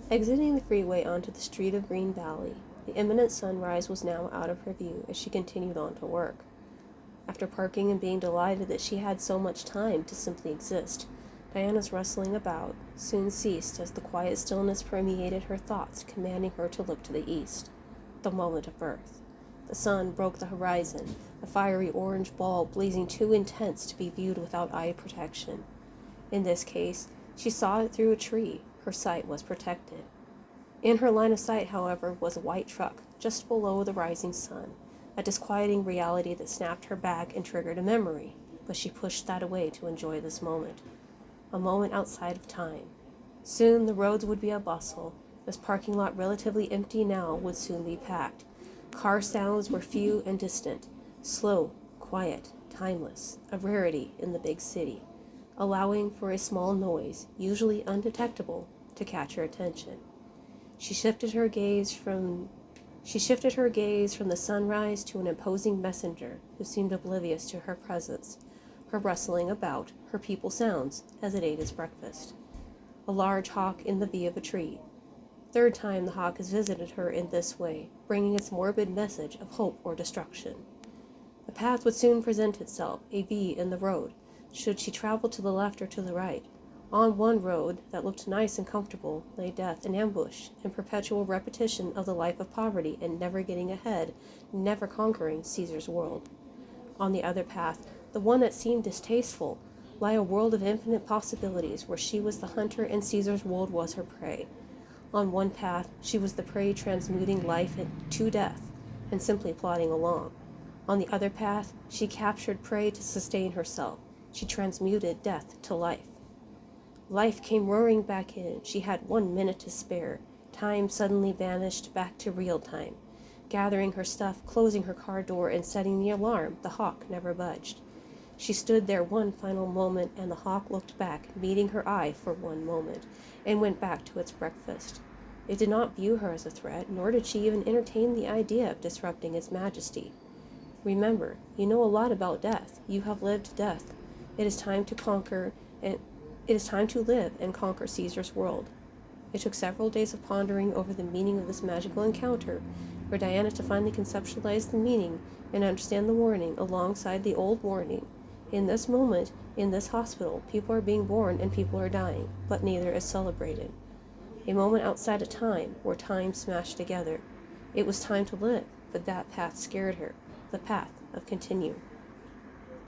Exiting the freeway onto the street of Green Valley, the imminent sunrise was now out of her view as she continued on to work. After parking and being delighted that she had so much time to simply exist, Diana's rustling about soon ceased as the quiet stillness permeated her thoughts, commanding her to look to the east. The moment of birth. The sun broke the horizon, a fiery orange ball blazing too intense to be viewed without eye protection. In this case, she saw it through a tree. Her sight was protected. In her line of sight, however, was a white truck just below the rising sun, a disquieting reality that snapped her back and triggered a memory, but she pushed that away to enjoy this moment. A moment outside of time. Soon the roads would be a bustle. This parking lot, relatively empty now, would soon be packed. Car sounds were few and distant, slow, quiet, timeless, a rarity in the big city, allowing for a small noise, usually undetectable, to catch her attention. She shifted her gaze from the sunrise to an imposing messenger who seemed oblivious to her presence, her rustling about, her people sounds, as it ate its breakfast. A large hawk in the V of a tree. Third time the hawk has visited her in this way, bringing its morbid message of hope or destruction. A path would soon present itself, a V in the road, should she travel to the left or to the right. On one road, that looked nice and comfortable, lay death and ambush, and perpetual repetition of the life of poverty and never getting ahead, never conquering Caesar's world. On the other path, the one that seemed distasteful, lay a world of infinite possibilities where she was the hunter and Caesar's world was her prey. On one path, she was the prey transmuting life to death and simply plodding along. On the other path, she captured prey to sustain herself. She transmuted death to life. Life came roaring back in. She had 1 minute to spare. Time suddenly vanished back to real time. Gathering her stuff, closing her car door, and setting the alarm, the hawk never budged. She stood there one final moment, and the hawk looked back, meeting her eye for one moment, and went back to its breakfast. It did not view her as a threat, nor did she even entertain the idea of disrupting its majesty. Remember, you know a lot about death. You have lived death. It is time to live and conquer Caesar's world. It took several days of pondering over the meaning of this magical encounter for Diana to finally conceptualize the meaning and understand the warning alongside the old warning. In this moment, in this hospital, people are being born and people are dying, but neither is celebrated. A moment outside of time, where time smashed together. It was time to live, but that path scared her, the path of continue.